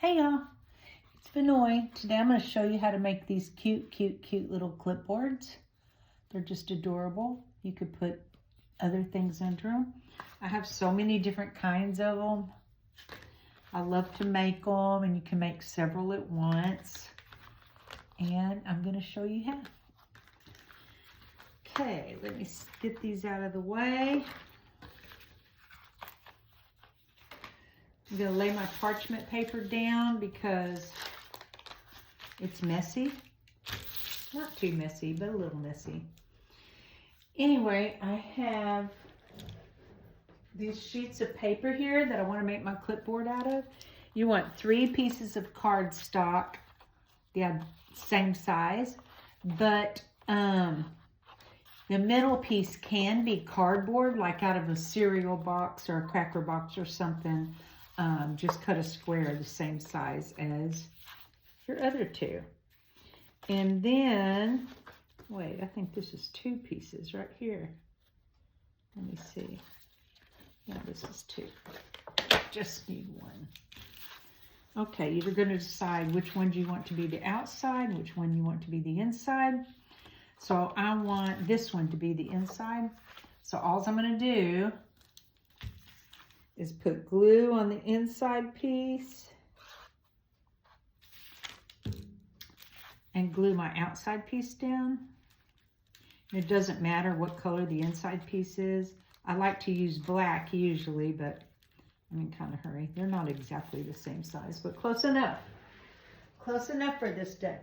Hey y'all, it's Vinoy. Today I'm going to show you how to make these cute little clipboards. They're just adorable. You could put other things under them. I have so many different kinds of them. I love to make them, and you can make several at once. And I'm going to show you how. Okay, let me get these out of the way. I'm going to lay my parchment paper down because it's messy. Not too messy, but a little messy. Anyway, I have these sheets of paper here that I want to make my clipboard out of. You want 3 pieces of cardstock, the same size, but the middle piece can be cardboard, like out of a cereal box or a cracker box or something. Just cut a square the same size as your other 2. And then, wait, I think this is 2 pieces right here. Let me see. Yeah, this is 2. Just need 1. Okay, you're going to decide which one do you want to be the outside and which one you want to be the inside. So I want this one to be the inside. So all I'm going to do is put glue on the inside piece and glue my outside piece down. It doesn't matter what color the inside piece is. I like to use black usually, but I'm in kind of a hurry. They're not exactly the same size, but close enough. Close enough for this day.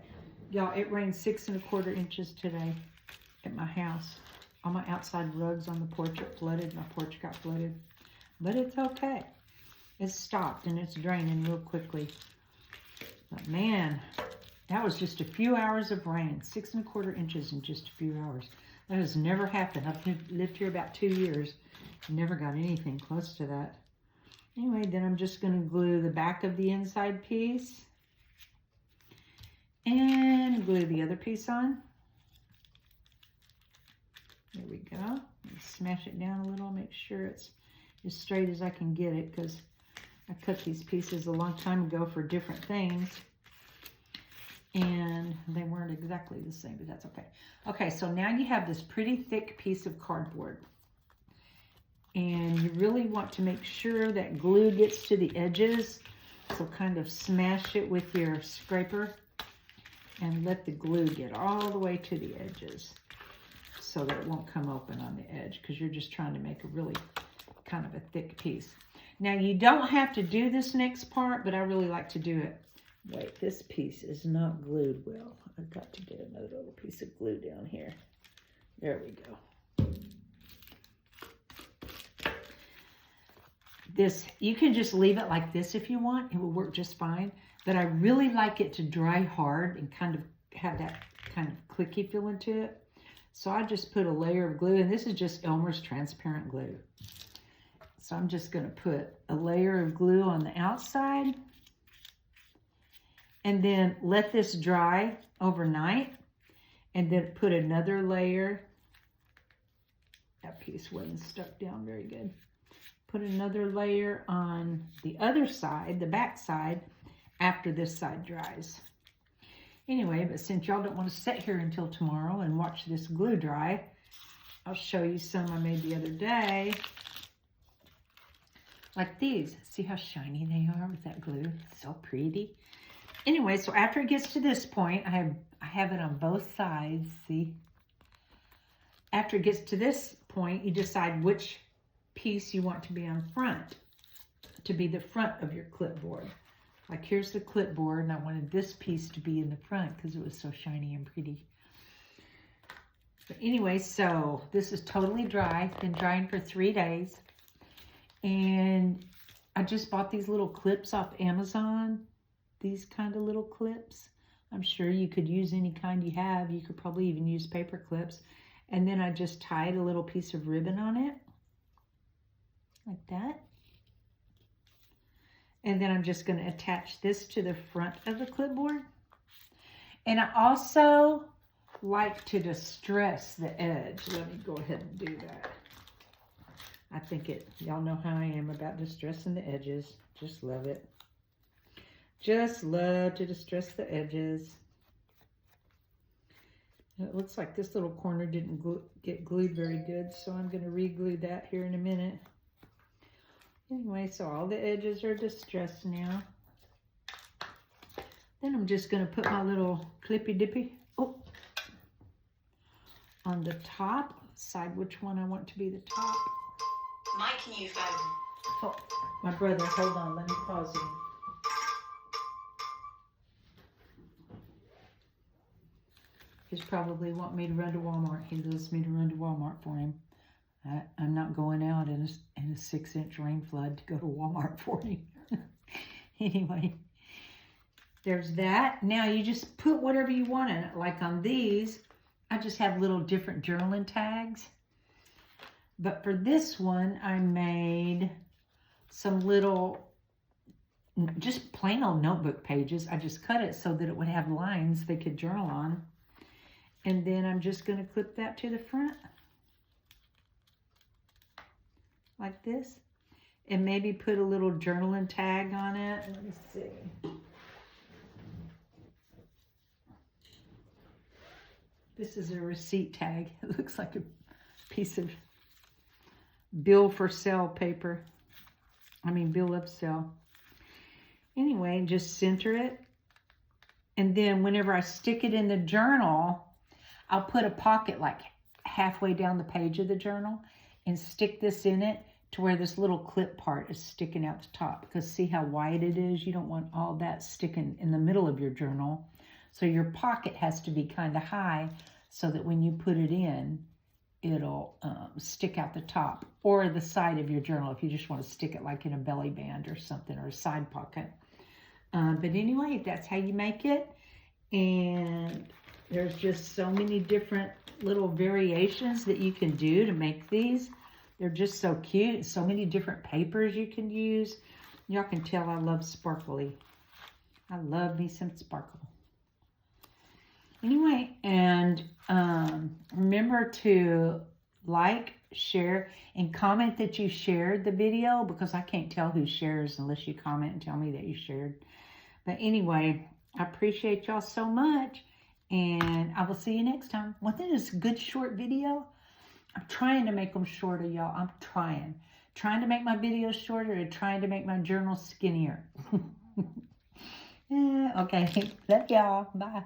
Y'all, it rained 6 1/4 inches today at my house. All my outside rugs on the porch are flooded. My porch got flooded. But it's okay. It's stopped and it's draining real quickly. But man, that was just a few hours of rain. 6 1/4 inches in just a few hours. That has never happened. I've lived here about 2 years. Never got anything close to that. Anyway, then I'm just going to glue the back of the inside piece. And glue the other piece on. There we go. Smash it down a little. Make sure it's as straight as I can get it, because I cut these pieces a long time ago for different things and they weren't exactly the same, but that's okay. Okay, so now you have this pretty thick piece of cardboard, and you really want to make sure that glue gets to the edges. So kind of smash it with your scraper and let the glue get all the way to the edges so that it won't come open on the edge, because you're just trying to make a really kind of a thick piece. Now you don't have to do this next part, but I really like to do it. Wait, this piece is not glued well. I've got to get another little piece of glue down here. There we go. This, you can just leave it like this if you want. It will work just fine. But I really like it to dry hard and kind of have that kind of clicky feeling to it. So I just put a layer of glue, and this is just Elmer's transparent glue. So I'm just going to put a layer of glue on the outside and then let this dry overnight, and then put another layer. That piece wasn't stuck down very good. Put another layer on the other side, the back side, after this side dries. Anyway, but since y'all don't want to sit here until tomorrow and watch this glue dry, I'll show you some I made the other day. Like these. See how shiny they are with that glue? So pretty. Anyway, so after it gets to this point, I have it on both sides. See? After it gets to this point, you decide which piece you want to be on front, to be the front of your clipboard. Like here's the clipboard, and I wanted this piece to be in the front because it was so shiny and pretty. But anyway, so this is totally dry. Been drying for 3 days. And I just bought these little clips off Amazon. These kind of little clips. I'm sure you could use any kind you have. You could probably even use paper clips. And then I just tied a little piece of ribbon on it. Like that. And then I'm just going to attach this to the front of the clipboard. And I also like to distress the edge. Let me go ahead and do that. I think y'all know how I am about distressing the edges. Just love it. Just love to distress the edges. It looks like this little corner didn't get glued very good, so I'm going to re-glue that here in a minute. Anyway, so all the edges are distressed now. Then I'm just going to put my little clippy dippy on the top. Decide which one I want to be the top. Mike, new phone. Oh, my brother, hold on, let me pause you. He's probably want me to run to Walmart. He loves me to run to Walmart for him. I'm not going out in a 6-inch rain flood to go to Walmart for him. Anyway, there's that. Now you just put whatever you want in it. Like on these, I just have little different journaling tags. But for this one, I made some little, just plain old notebook pages. I just cut it so that it would have lines they could journal on. And then I'm just going to clip that to the front. Like this. And maybe put a little journaling tag on it. Let me see. This is a receipt tag. It looks like a piece of bill for sale paper. I mean, bill of sale. Anyway, just center it. And then whenever I stick it in the journal, I'll put a pocket like halfway down the page of the journal and stick this in it to where this little clip part is sticking out the top. Because see how wide it is? You don't want all that sticking in the middle of your journal. So your pocket has to be kind of high so that when you put it in, it'll stick out the top or the side of your journal if you just want to stick it like in a belly band or something, or a side pocket. But anyway, that's how you make it. And there's just so many different little variations that you can do to make these. They're just so cute. So many different papers you can use. Y'all can tell I love sparkly. I love me some sparkle. Anyway, and remember to like, share, and comment that you shared the video, because I can't tell who shares unless you comment and tell me that you shared. But anyway, I appreciate y'all so much. And I will see you next time. Wasn't this a good short video? I'm trying to make them shorter, y'all. I'm trying. Trying to make my videos shorter and trying to make my journal skinnier. Okay. Love y'all. Bye.